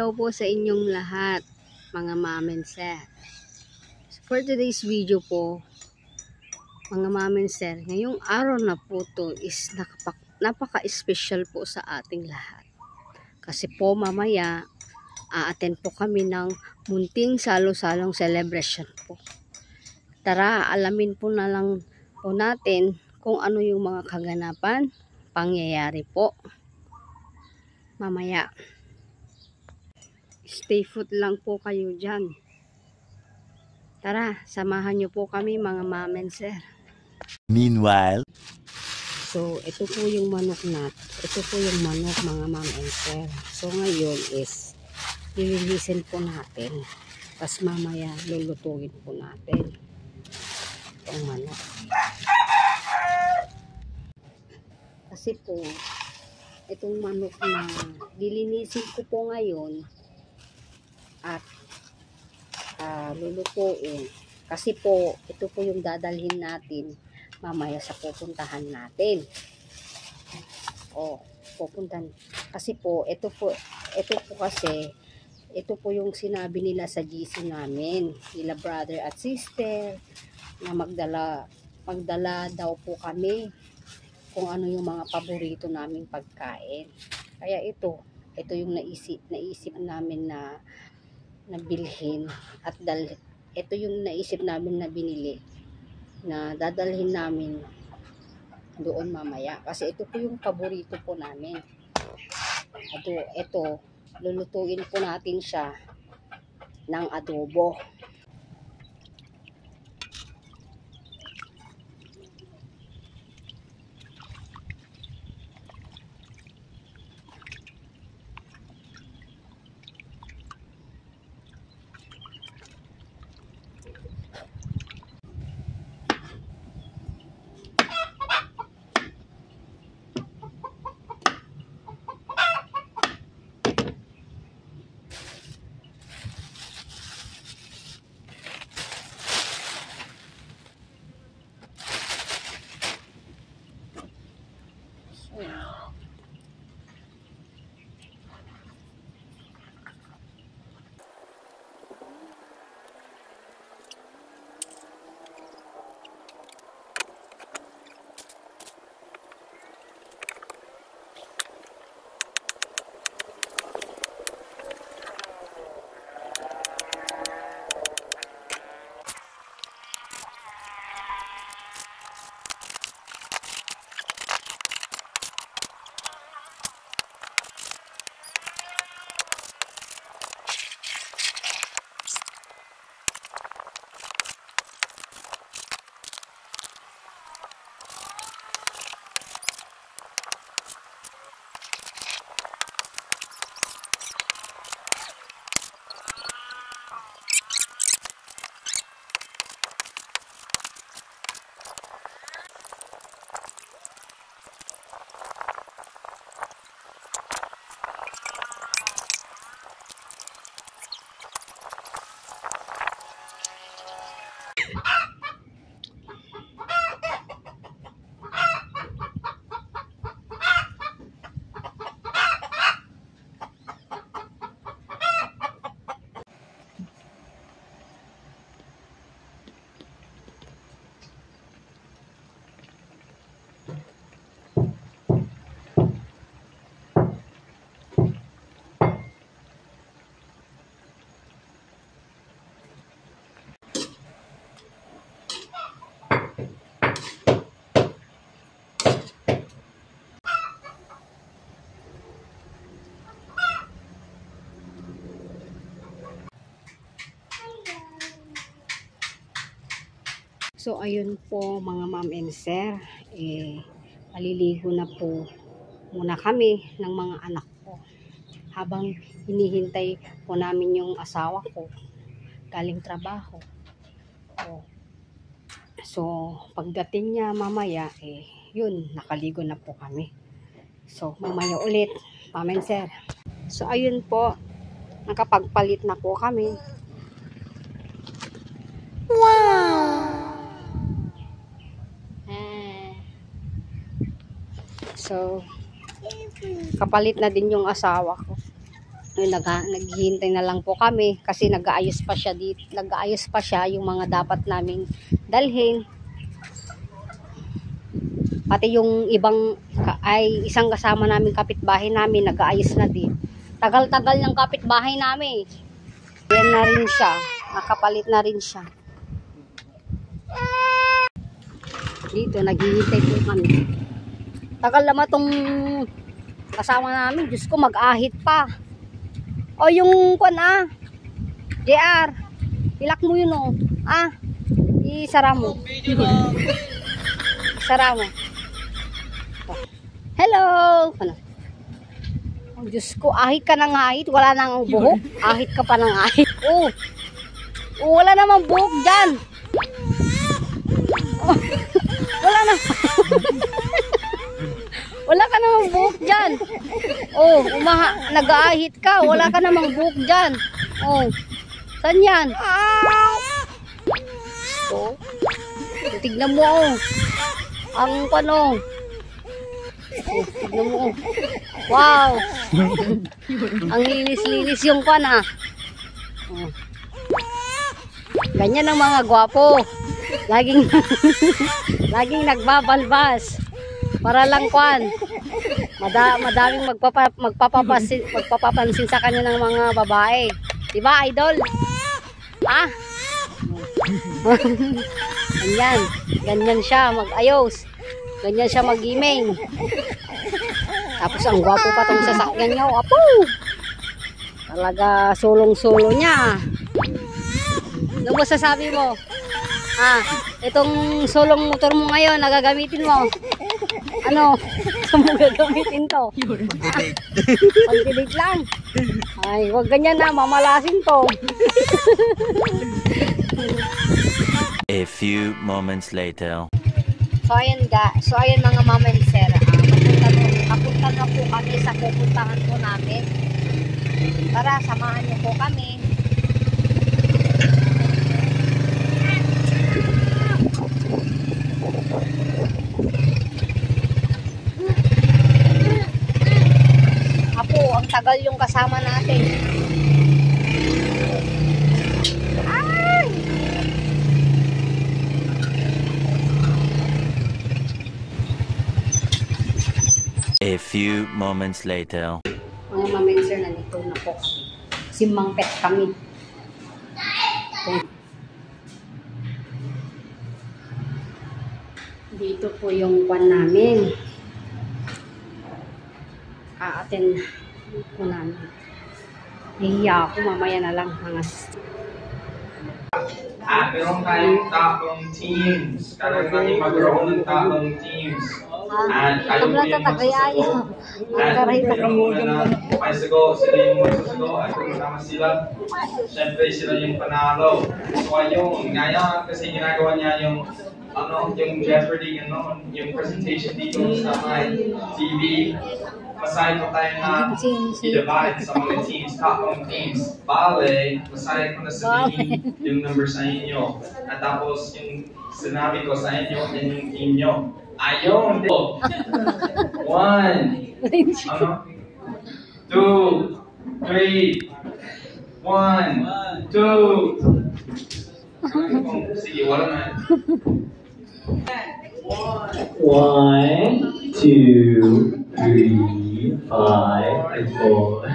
araw po sa inyong lahat, mga ma'am and sir. For today's video po, mga ma'am and sir, ngayong araw na po to is napaka-special po sa ating lahat. Kasi po mamaya, a-attend po kami ng munting salo-salong celebration po. Tara, alamin po na lang po natin kung ano yung mga kaganapan, pangyayari po mamaya. Stay put lang po kayo dyan. Tara, samahan nyo po kami mga ma'am and sir. Meanwhile, so ito po yung manok ito po yung manok mga ma'am and sir. So ngayon is lilinisin po natin. Tapos mamaya lulutuin po natin itong manok. Kasi po itong manok na lilinisin ko po ngayon at lulutuin. Kasi po, ito po yung dadalhin natin mamaya sa pupuntahan natin. Pupuntahan. Kasi po, ito po yung sinabi nila sa GC namin, nila brother at sister, na magdala daw po kami kung ano yung mga paborito naming pagkain. Kaya ito yung naisip namin na bilhin at ito yung naisip namin na binili na dadalhin namin doon mamaya kasi ito po yung paborito po namin. Ito lulutuin po natin siya ng adobo. So ayun po mga ma'am and sir, maliligo na po muna kami ng mga anak ko habang hinihintay po namin yung asawa ko galing trabaho. So pagdating niya mamaya, yun, nakaligo na po kami. So mamaya ulit ma'am and sir. So ayun po, nakapagpalit na po kami. Wow! So, kapalit na din yung asawa ko. Naghihintay na lang po kami kasi nag-aayos pa siya dito. Nag-aayos pa siya yung mga dapat naming dalhin. Pati yung isang kasama namin kapitbahay namin nag-aayos na din. Tagal-tagal ng kapitbahay namin. Yan na rin siya. Nakapalit na rin siya. Dito naghihintay po kami. Tagal naman tong kasama namin. Diyos ko, mag-ahit pa. O yung JR, ilak mo yun o. Isara mo. Isara mo. Hello! Oh, Diyos ko, ahit ka ng ahit. Wala nang buhok. Ahit ka pa ng ahit. Wala namang buhok dyan. Wala na. Wala ka namang buhok dyan. Nag-aahit ka. Wala ka namang buhok dyan. Saan yan? Tignan mo ang tignan mo. Wow. Ang linis-linis yung Ganyan ang mga gwapo. Laging nagbabalbas. Para lang madaming magpapapansin sa kanya ng mga babae. Diba, idol? Ganyan siya mag-ayos. Ganyan siya mag-iming. Tapos ang gwapo pa tong sasakyan niya. Apo! Talaga sulong-sulo niya. Ano masasabi mo? Itong sulong motor mo ngayon, nagagamitin mo. Saan mo gagamitin to? Pag-delete lang. Ay, huwag ganyan mamalasin to. A few moments later. So ayan mga mama and sir, papunta na po kami sa pupuntahan po namin. Tara, samahan niyo po kami. Ang tagal yung kasama natin. A few moments later. Mga mama and sir, nandito na po. Simangpet kami. Dito po yung namin. Aaten po namin. Nahiya ako, mamaya na lang. Meron tayong tatlong teams. Kailangan magkaroon ng tatlong teams. At kayo po yung magsasago. At yung magsasago, sila yung magsasago. At kung kasama sila, syempre sila yung panalo. So ayun, ngayon kasi ginagawa niya yung Jeopardy, yung presentation dito sa my TV. Masaya ko tayo na i-divide sa mga teams, tatlong teams. Bale, masaya ko na sabihin yung number sa inyo. At tapos yung sinabi ko sa inyo, yan yung team nyo. Ayun! 1, 2, 3, 1, 2. Sige, wala na. 1, 2, 3, 5, and 4.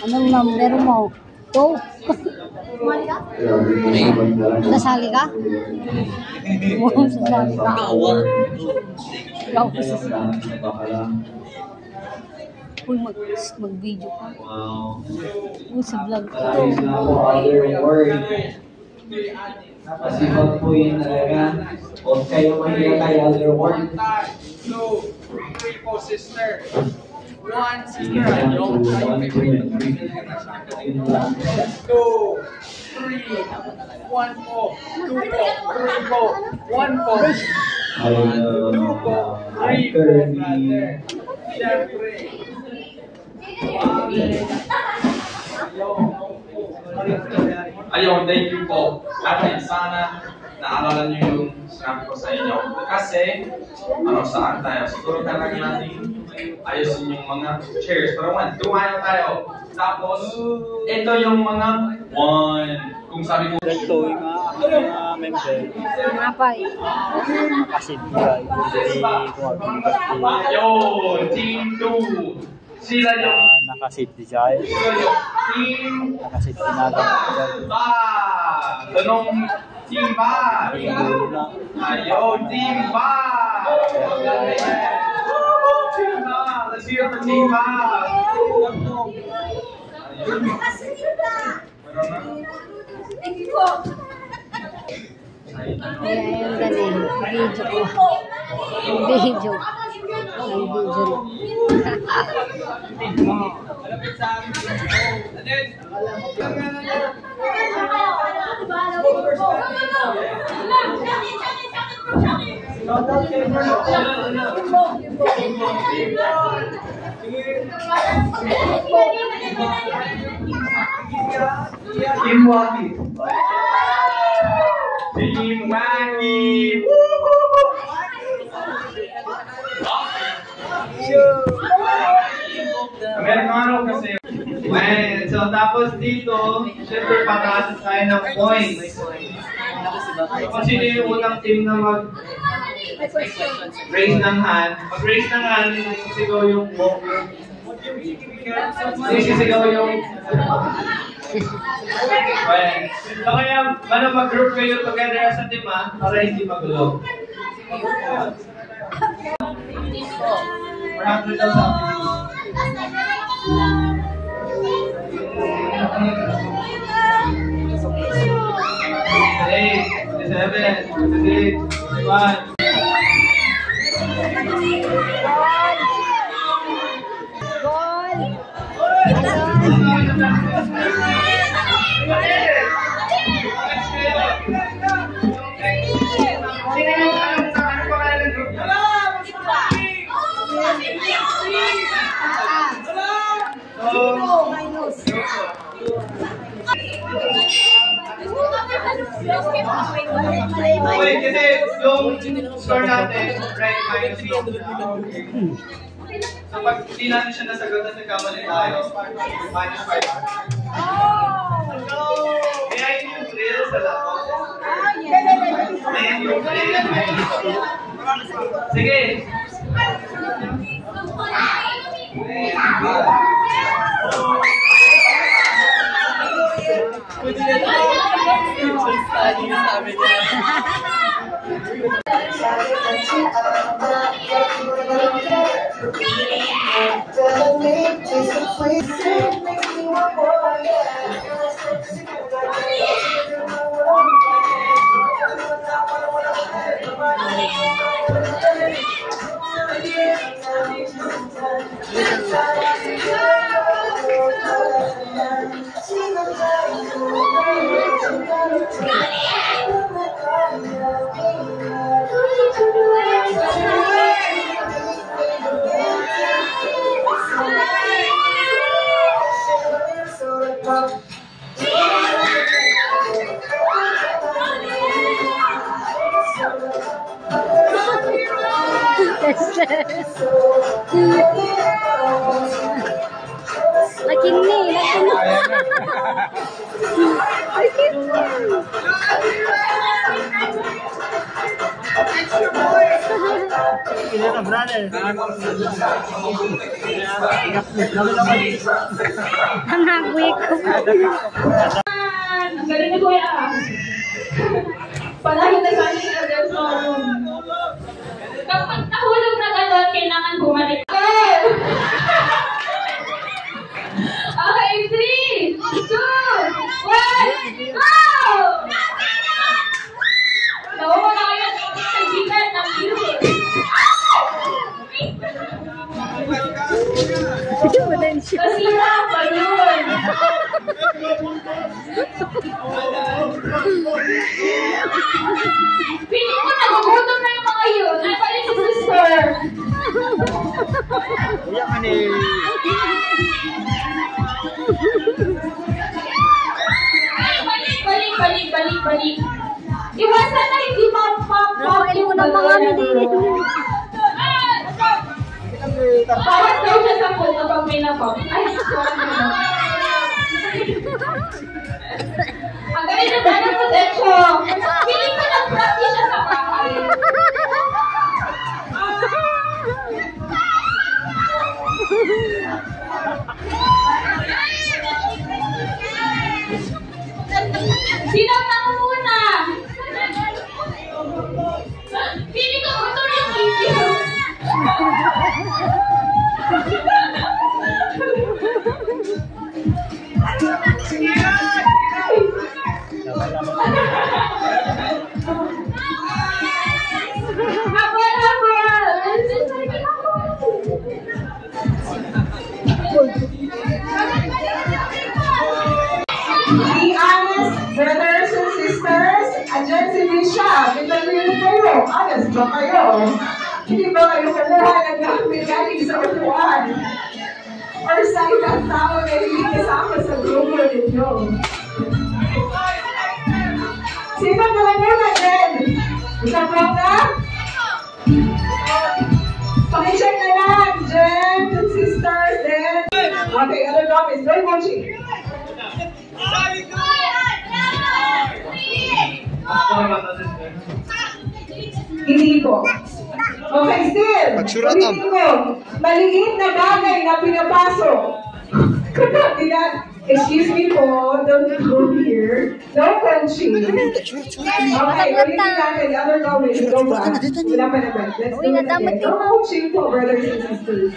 Anong number mo? 2? Nasali ka? Sasali ka? Ikaw ka sasali. Uy, mag-video ka. Uy, sa vlog ko. Napasipag po yun talaga. Huwag kayo mahiya kay other work. po, sister. 1, sister. 2, 3, 1 po. 2 po. 3 po. 1 po. 2 po. 3 po, brother. Siyempre. Ayun, thank you po. At sana naalala niyo yung sinabi ko sa inyo. Kasi, saan tayo? Siguro talaga natin ayusin yung mga chairs. Pero dumayo tayo. Tapos, ito yung mga 1. Kung sabi ko, ito yung mga member. Napay. Kasi hindi ko ayun, team 2. Sila yung nakasit di siya. sila yung team Nakasit di natin. ba. Tanong team ba. Ayun, team ba. Team ba. Let's hear for team ba. Kaya yung galing. Video ko. Video. Ang video. Team Waki. Team Waki. Amerikano kasi. Okay, so tapos dito, syempre pataas tayo ng points. So kung sino yung unang team na raise ng hand, pag-raise ng hand, sisigaw yung okay. So kaya, mag-group kayo together as a team para hindi magulo. 400 daw sa akin. 8, 7, 6, 1. Wait, kasi yung score natin, right, minus 2. So pag hindi natin siya nasagot at nagkamali tayo, minus 5. Kaya yun yung drill sa lapos. Ayan yung drill. Sige. Lakini, anak gue ang galing ni Kuya. Palagi na sa akin ang solo. Kapag nahulog na gano'n, kailangan bumalik. Okay, 3, 2, 1, go! Nawa na kayo sa gitan ng music. Friendship. Masira pa yun. Piling ko nagugutom na yung mga yun. Ay, balik si sister. Kuya ka ni... Ay, balik. Iwasan na hindi Napain mo ng mga midilin. Bawat daw siya sa pool kapag may napap. Ay, ang galing na tayo po, Techo. Piling ko nag-practice siya sa bahay. Sino ang nangunguna? Piling ko gusto yung video. Be honest, brothers and sisters. Andyan si Misha. Pinagpili kayo. Honest ba kayo? Hindi ba kayo kumuha ng gamit galing sa upuan? Or sa ibang tao na hindi kasama sa grupo ninyo? Sino nangunguna din? Isang po na? Pakicheck na lang, Jen and sisters, then. Okay, other comments. Very much. Hindi po. Okay, still. Ulitin ko. Maliit na bagay na pinapasok. Excuse me po, don't go here. No punching. Okay, ulitin natin. The other comments, go back. Wala pa naman. Let's do it again. No punching po, brothers and sisters.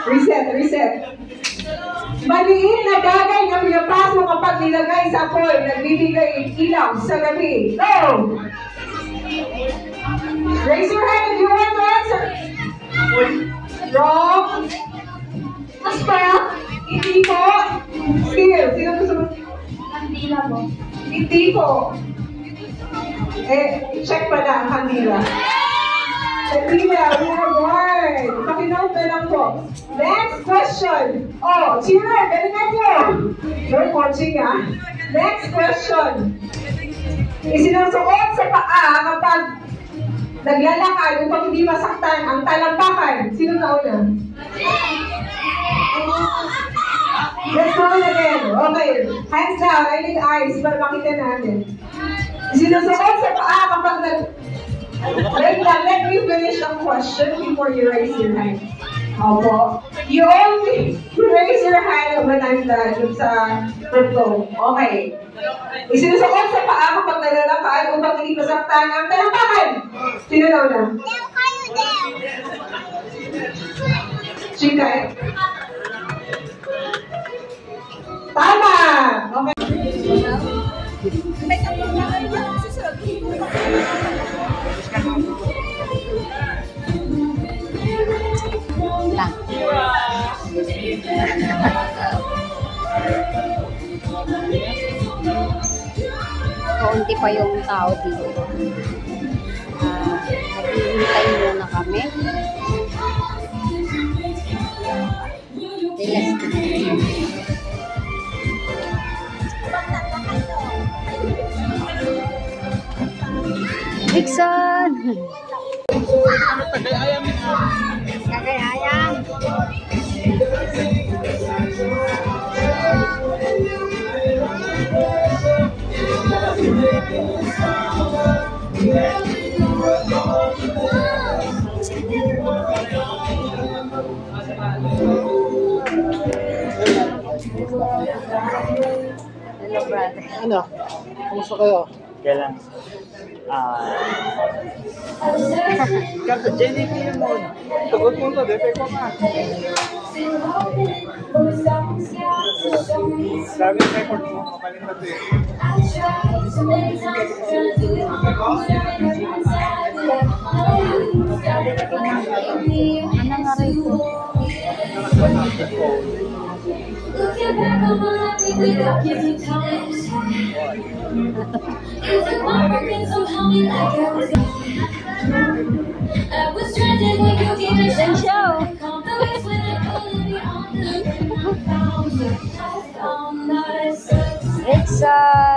Reset. Maliit na bagay na pinapasok kapag nilagay sa apoy, nagbibigay ilaw sa gabi. Go! Raise your hand if you want to answer. Wrong. Aspara. Hindi po. Still. Sino gusto mo? Kandila po. Hindi po. Check pa na ang kandila. Kandila, we are one. Pakinote na lang po. Next question. Oh, cheater, galingan nyo. You're watching, ah. Next question. Isinusuot sa paa kapag naglalakad upang hindi masaktan ang talampakan. Sino na una? Let's go again. Okay. Hands down. I need eyes para makita natin. Isinusuot sa paa kapag Wait lang, let me finish ang question before you raise your hand. Opo. You only raise your hand when I'm done sa flow. Okay. Isinusuot sa paa kapag naglalakad upang hindi masaktan ang talampakan. Sino na una? Chikay. Tama! Okay. Lang. Kaunti pa yung tao dito. Naghihintay muna kami. Dixon! Kagayayang! Hello, brother. Ano? Kumusta kayo? Kailan? Kata Jenny Kilmon. Tugot mo to, depay ko ka. Sabi ng record mo, makalim na ito eh. Ano nga rin po? Looking back on my life, we got different times. It took my work and somehow me like I was. I was stranded when you gave me a show. Come the ways when I couldn't be on the I found myself. Rixa!